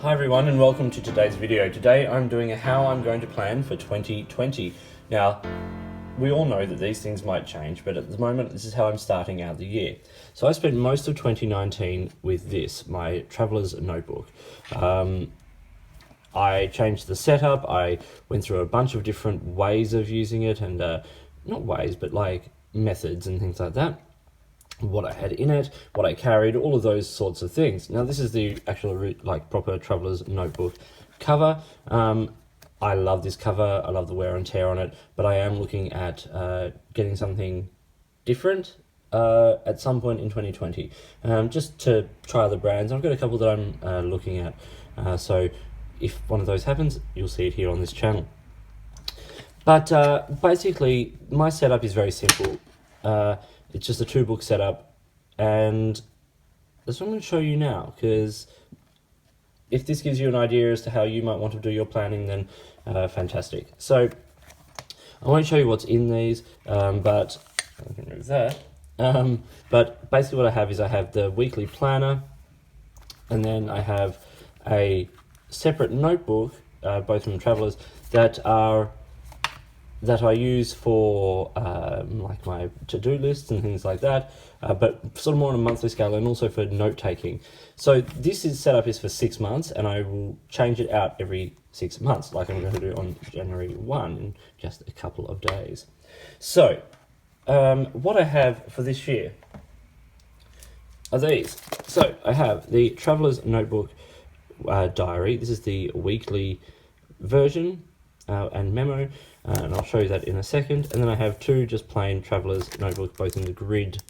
Hi everyone and welcome to today's video. Today I'm doing a how I'm going to plan for 2020. Now, we all know that these things might change, but at the moment this is how I'm starting out the year. So I spent most of 2019 with this, my traveler's notebook. I changed the setup, I went through a bunch of different ways of using it and, not ways, but like methods and things like that. What I had in it, what I carried, all of those sorts of things. Now this is the actual proper traveler's notebook cover. I love this cover, I love the wear and tear on it, but I am looking at getting something different at some point in 2020, just to try other brands. I've got a couple that I'm looking at, so if one of those happens, you'll see it here on this channel. But basically, my setup is very simple. It's just a 2-book setup, and that's what I'm going to show you now, because if this gives you an idea as to how you might want to do your planning, then fantastic. So I won't show you what's in these, but I can remove that. But basically what I have is I have the weekly planner, and then I have a separate notebook, both from Travelers, that I use for like my to-do lists and things like that, but sort of more on a monthly scale, and also for note-taking. So this setup is for 6 months, and I will change it out every 6 months, like I'm going to do on January 1 in just a couple of days. So what I have for this year are these. So I have the Traveler's Notebook diary. This is the weekly version and memo, and I'll show you that in a second. And then I have 2 just plain Traveler's Notebook, both in the grid,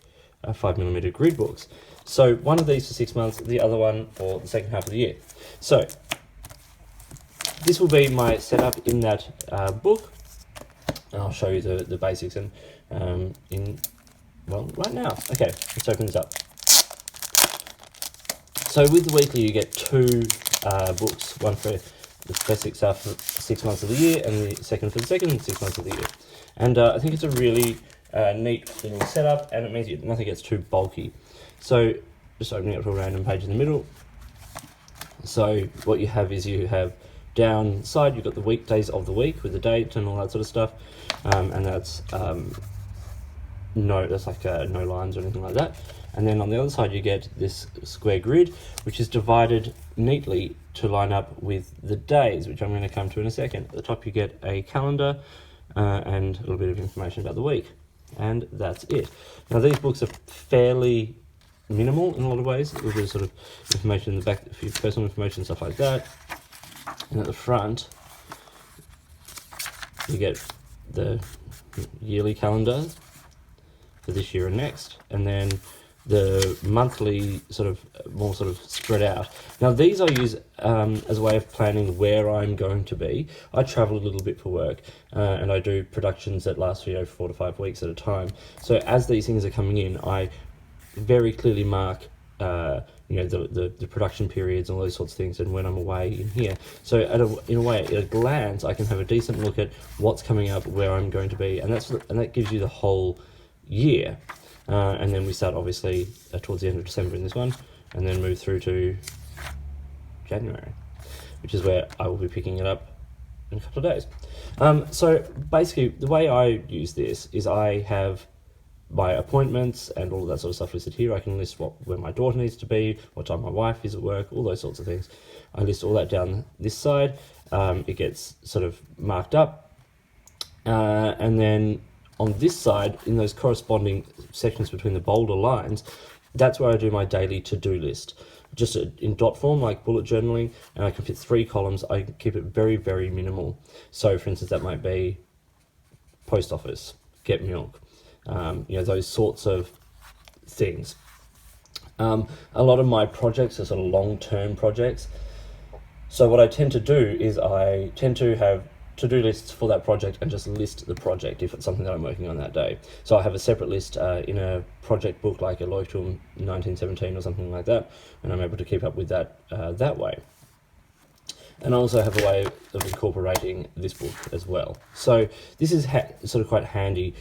5mm grid books. So one of these for 6 months, the other one for the second half of the year. So this will be my setup in that book, and I'll show you the basics and right now. Okay, let's open this up. So with the weekly you get 2 books, one for the first 6 months of the year, and the second for the second 6 months of the year. And I think it's a really neat little setup, and it means nothing gets too bulky. So just opening up to a random page in the middle. So what you have is you have downside, you've got the weekdays of the week with the date and all that sort of stuff, and that's that's like no lines or anything like that. And then on the other side you get this square grid, which is divided neatly to line up with the days, which I'm going to come to in a second. At the top you get a calendar and a little bit of information about the week, and that's it. Now these books are fairly minimal in a lot of ways. A little bit of sort of information in the back, a few personal information, stuff like that. And at the front you get the yearly calendar for this year and next, and then the monthly more spread out. Now these I use as a way of planning where I'm going to be. I travel a little bit for work, and I do productions that last 4 to 5 weeks at a time. So as these things are coming in, I very clearly mark the production periods and all those sorts of things, and when I'm away in here. So in a way, at a glance, I can have a decent look at what's coming up, where I'm going to be, and that gives you the whole year. And then we start obviously towards the end of December in this one, and then move through to January, which is where I will be picking it up in a couple of days. So basically the way I use this is I have my appointments and all of that sort of stuff listed here. I can list where my daughter needs to be, what time my wife is at work, all those sorts of things. I list all that down this side. It gets sort of marked up, and then on this side, in those corresponding sections between the bolder lines, that's where I do my daily to-do list. Just in dot form, like bullet journaling, and I can fit 3 columns. I keep it very, very minimal. So, for instance, that might be post office, get milk, those sorts of things. A lot of my projects are sort of long-term projects. So what I tend to do is I tend to have to-do lists for that project and just list the project if it's something that I'm working on that day. So I have a separate list in a project book like a Leuchtturm 1917 or something like that, and I'm able to keep up with that that way. And I also have a way of incorporating this book as well. So this is sort of quite handy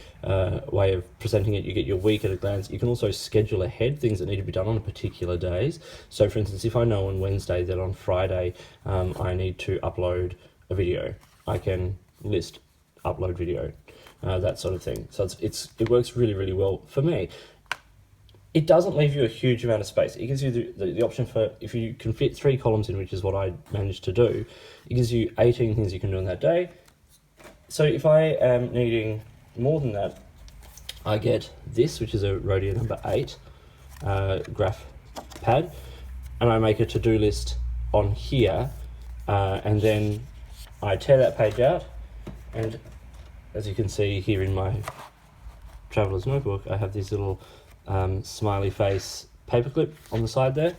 way of presenting it. You get your week at a glance. You can also schedule ahead things that need to be done on particular days. So for instance, if I know on Wednesday that on Friday I need to upload a video, I can list upload video, that sort of thing. So it works really, really well for me. It doesn't leave you a huge amount of space. It gives you the option for, if you can fit 3 columns in, which is what I managed to do, it gives you 18 things you can do in that day. So if I am needing more than that, I get this, which is a Rhodia number 8 graph pad, and I make a to-do list on here, and then I tear that page out, and as you can see here in my traveler's notebook, I have these little smiley face paperclip on the side there,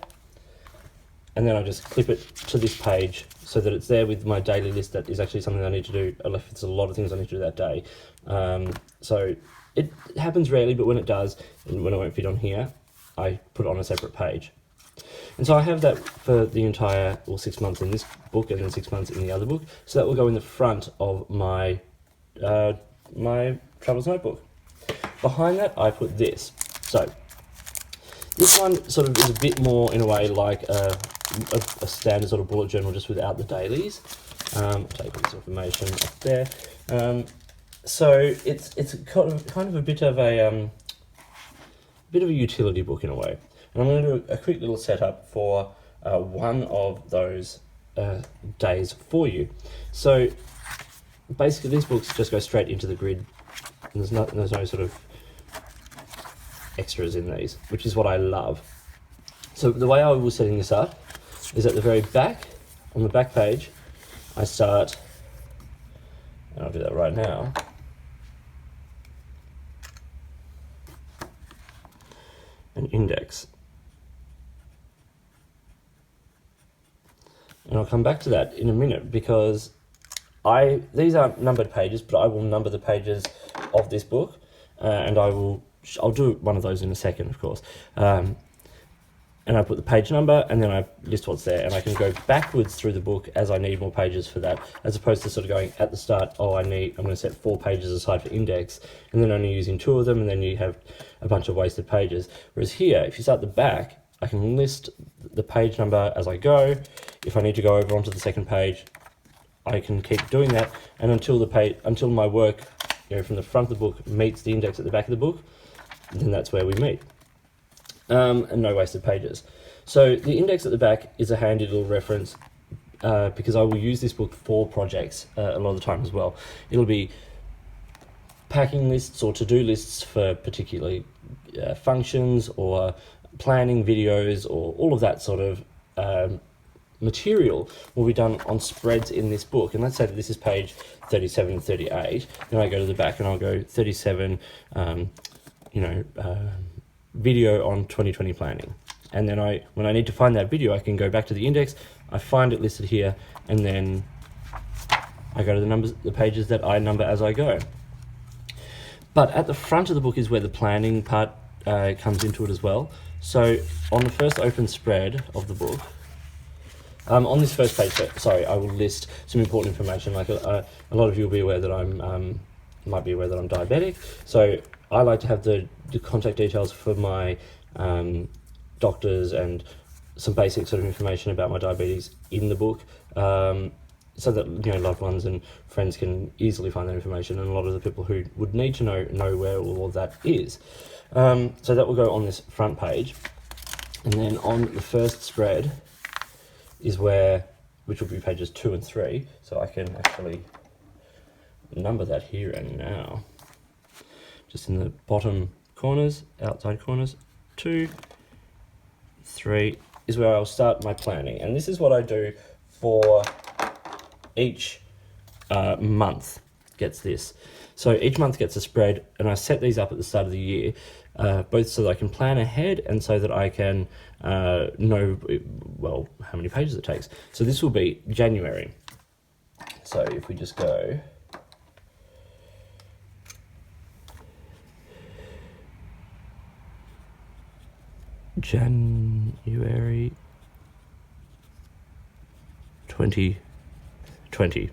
and then I just clip it to this page so that it's there with my daily list. That is actually something I need to do. It's a lot of things I need to do that day. So it happens rarely, but when it does, and when it won't fit on here, I put it on a separate page. And so I have that for the entire, 6 months in this book and then 6 months in the other book. So that will go in the front of my my traveler's notebook. Behind that, I put this. So this one sort of is a bit more, in a way, like a standard sort of bullet journal, just without the dailies. Take all this information up there. So it's kind of a bit of a utility book in a way. And I'm going to do a quick little setup for one of those days for you. So basically, these books just go straight into the grid. And there's no sort of extras in these, which is what I love. So the way I was setting this up is at the very back, on the back page, I start, and I'll do that right now, an index. And I'll come back to that in a minute, because these aren't numbered pages, but I will number the pages of this book, and I'll do one of those in a second, of course. And I put the page number, and then I list what's there, and I can go backwards through the book as I need more pages for that, as opposed to sort of going at the start, I'm going to set 4 pages aside for index, and then only using 2 of them, and then you have a bunch of wasted pages. Whereas here, if you start at the back, I can list the page number as I go. If I need to go over onto the second page, I can keep doing that, and until my work, from the front of the book meets the index at the back of the book, then that's where we meet. And no wasted pages. So the index at the back is a handy little reference, because I will use this book for projects a lot of the time as well. It'll be packing lists or to-do lists for particularly functions, or planning videos, or all of that sort of material will be done on spreads in this book. And let's say that this is page 37 and 38, then I go to the back and I'll go 37, video on 2020 planning. And then when I need to find that video, I can go back to the index, I find it listed here, and then I go to the pages that I number as I go. But at the front of the book is where the planning part comes into it as well. So on the first open spread of the book, on this first page, I will list some important information. Like a lot of you will be aware that might be aware that I'm diabetic. So I like to have the contact details for my doctors and some basic sort of information about my diabetes in the book, so that loved ones and friends can easily find that information, and a lot of the people who would need to know where all of that is. So that will go on this front page, and then on the first spread is which will be pages 2 and 3. So I can actually number that here and now. Just in the bottom corners, outside corners, 2, 3 is where I'll start my planning. And this is what I do for each month gets this. So each month gets a spread, and I set these up at the start of the year, both so that I can plan ahead and so that I can know, how many pages it takes. So this will be January. So if we just go January 2020. 2020.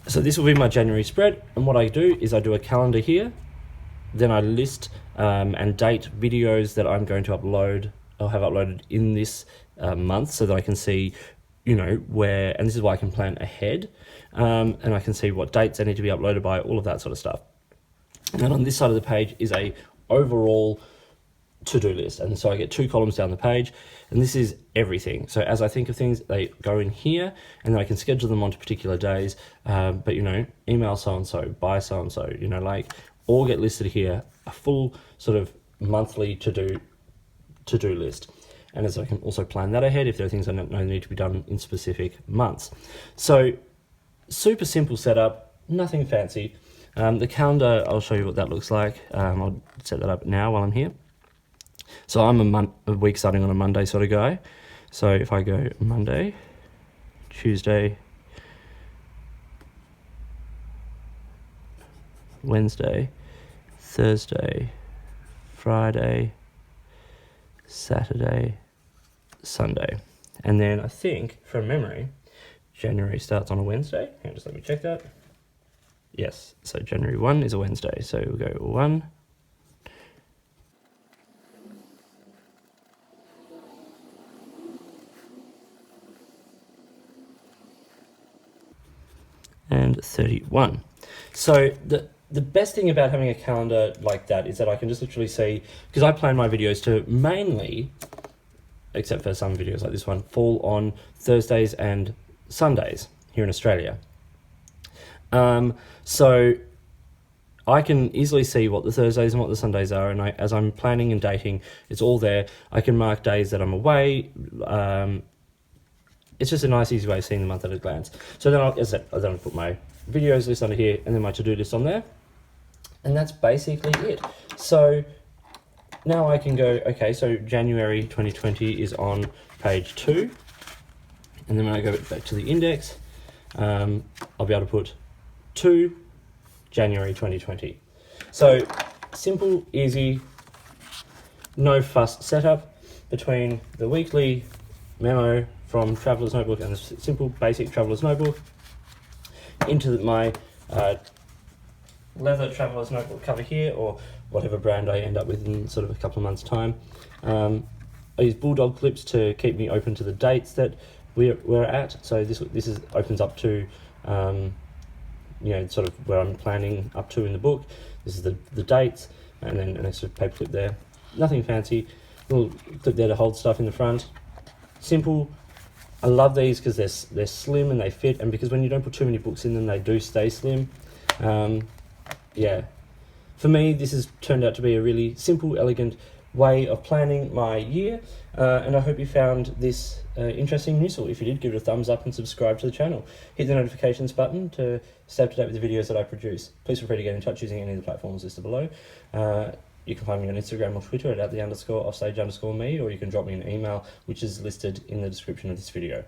So this will be my January spread, and what I do is I do a calendar here, then I list and date videos that I'm going to upload or have uploaded in this month, so that I can see, you know, where, and this is why I can plan ahead, and I can see what dates I need to be uploaded by, all of that sort of stuff. And then on this side of the page is a overall to-do list, and so I get 2 columns down the page, and this is everything. So as I think of things, they go in here, and then I can schedule them onto particular days, but you know, email so-and-so, buy so-and-so, you know, like, all get listed here, a full sort of monthly to-do list. And as I can also plan that ahead if there are things I know need to be done in specific months. So super simple setup, nothing fancy. The calendar, I'll show you what that looks like. I'll set that up now while I'm here. So I'm a week starting on a Monday sort of guy. So if I go Monday, Tuesday, Wednesday, Thursday, Friday, Saturday, Sunday. And then I think, from memory, January starts on a Wednesday. Hang on, just let me check that. Yes, so January 1 is a Wednesday. So we'll go 1. And 31. So the best thing about having a calendar like that is that I can just literally see, because I plan my videos to mainly, except for some videos like this one, fall on Thursdays and Sundays here in Australia. So I can easily see what the Thursdays and what the Sundays are, and as I'm planning and dating, it's all there. I can mark days that I'm away. It's just a nice, easy way of seeing the month at a glance. So then I'll put my videos list under here, and then my to-do list on there. And that's basically it. So now I can go, okay, so January 2020 is on page 2. And then when I go back to the index, I'll be able to put 2 January 2020. So simple, easy, no fuss setup between the weekly memo from Traveler's Notebook and the simple basic Traveler's Notebook into my leather Traveler's Notebook cover here, or whatever brand I end up with in sort of a couple of months' time. I use bulldog clips to keep me open to the dates that we're at. So this opens up to you know, sort of where I'm planning up to in the book. This is the dates, and then an extra paper clip there. Nothing fancy. Little clip there to hold stuff in the front. Simple. I love these because they're slim and they fit, and because when you don't put too many books in them, they do stay slim. Yeah, for me, this has turned out to be a really simple, elegant way of planning my year, and I hope you found this interesting and useful. If you did, give it a thumbs up and subscribe to the channel. Hit the notifications button to stay up to date with the videos that I produce. Please feel free to get in touch using any of the platforms listed below. You can find me on Instagram or Twitter at @the_offstage_me, or you can drop me an email, which is listed in the description of this video.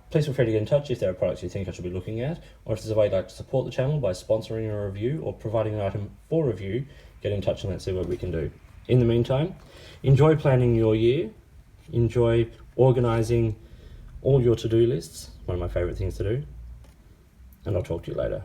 Please feel free to get in touch if there are products you think I should be looking at, or if there's a way you'd like to support the channel by sponsoring a review or providing an item for review. Get in touch and let's see what we can do. In the meantime, enjoy planning your year, enjoy organising all your to-do lists, one of my favourite things to do, and I'll talk to you later.